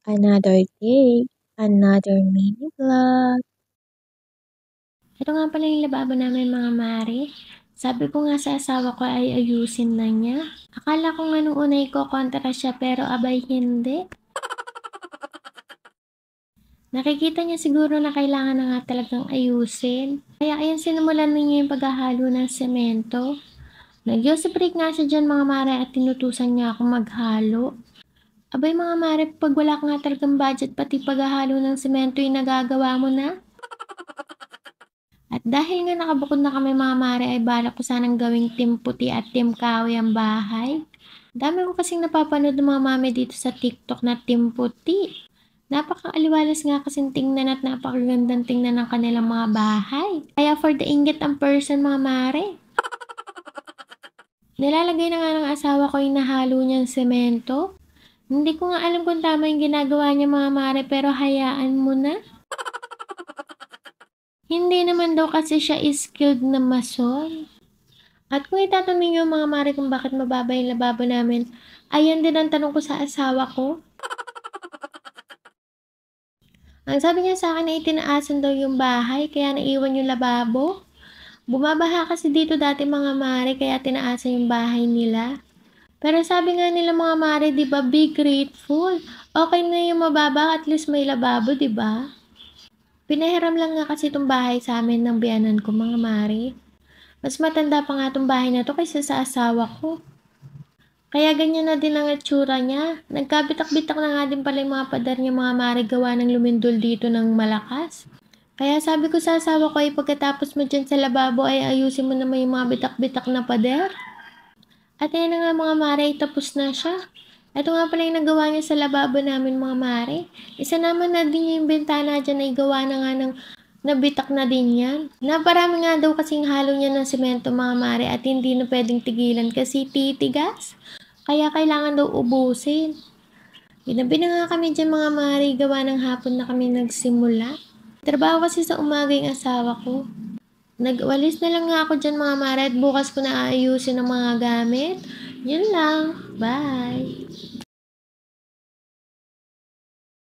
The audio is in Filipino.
Another day, another mini vlog. Ito nga pala yung lababo namin mga mare. Sabi ko nga sa asawa ko ay ayusin na niya. Akala ko nga nung una iko-kontra siya pero abay hindi. Nakikita niya siguro na kailangan na nga talagang ayusin. Kaya ayan sinimulan na niya yung paghahalo ng semento. Nag-Yossi break nga siya dyan mga mare at tinutusan niya ako maghalo. Abay mga mare, pag wala ka nga talagang budget pati paghahalo ng semento yung nagagawa mo na. At dahil nga nakabukod na kami mga mare ay balak ko sanang gawing team puti at team kahoy ang bahay. Dami ko kasing napapanood ng mga mami dito sa TikTok na team puti. Napakaaliwalas nga kasing tingnan at napakagandang tingnan ng kanilang mga bahay. Kaya for the inggit ang person mga mare. Nilalagay na nga ng asawa ko yung nahalo niyang semento. Hindi ko nga alam kung tama yung ginagawa niya mga mare pero hayaan mo na. Hindi naman daw kasi siya skilled na mason. At kung itatanong niyo mga mare kung bakit mababa yung lababo namin, ayan din ang tanong ko sa asawa ko. Ang sabi niya sa akin ay itinaasan daw yung bahay kaya naiwan yung lababo. Bumabaha kasi dito dati mga mare kaya tinaasan yung bahay nila. Pero sabi nga nila mga mare, di ba, be grateful. Okay na yung mababa, at least may lababo, di ba? Pinahiram lang nga kasi itong bahay sa amin ng biyanan ko mga mare. Mas matanda pa nga itong bahay na to kaysa sa asawa ko. Kaya ganyan na din ang itsura niya. Nagkabitak-bitak na nga din pala yung mga pader niya mga mare gawa ng lumindol dito ng malakas. Kaya sabi ko sa asawa ko ay pagkatapos mo dyan sa lababo ay ayusin mo naman yung mga bitak-bitak na pader. At yan na nga mga mare, tapos na siya. Ito nga pala yung nagawa niya sa lababo namin mga mare. Isa naman na din yung bintana dyan ay gawa na nga ng nabitak na din yan. Naparami nga daw kasing halo niya ng semento mga mare at hindi na pwedeng tigilan kasi titigas. Kaya kailangan daw ubusin. Ginabi na nga kami dyan mga mare, gawa ng hapon na kami nagsimula. Trabaho kasi sa umaga yung asawa ko. Nag-walis na lang nga ako dyan mga mare at bukas ko na aayusin ang mga gamit. Yun lang. Bye!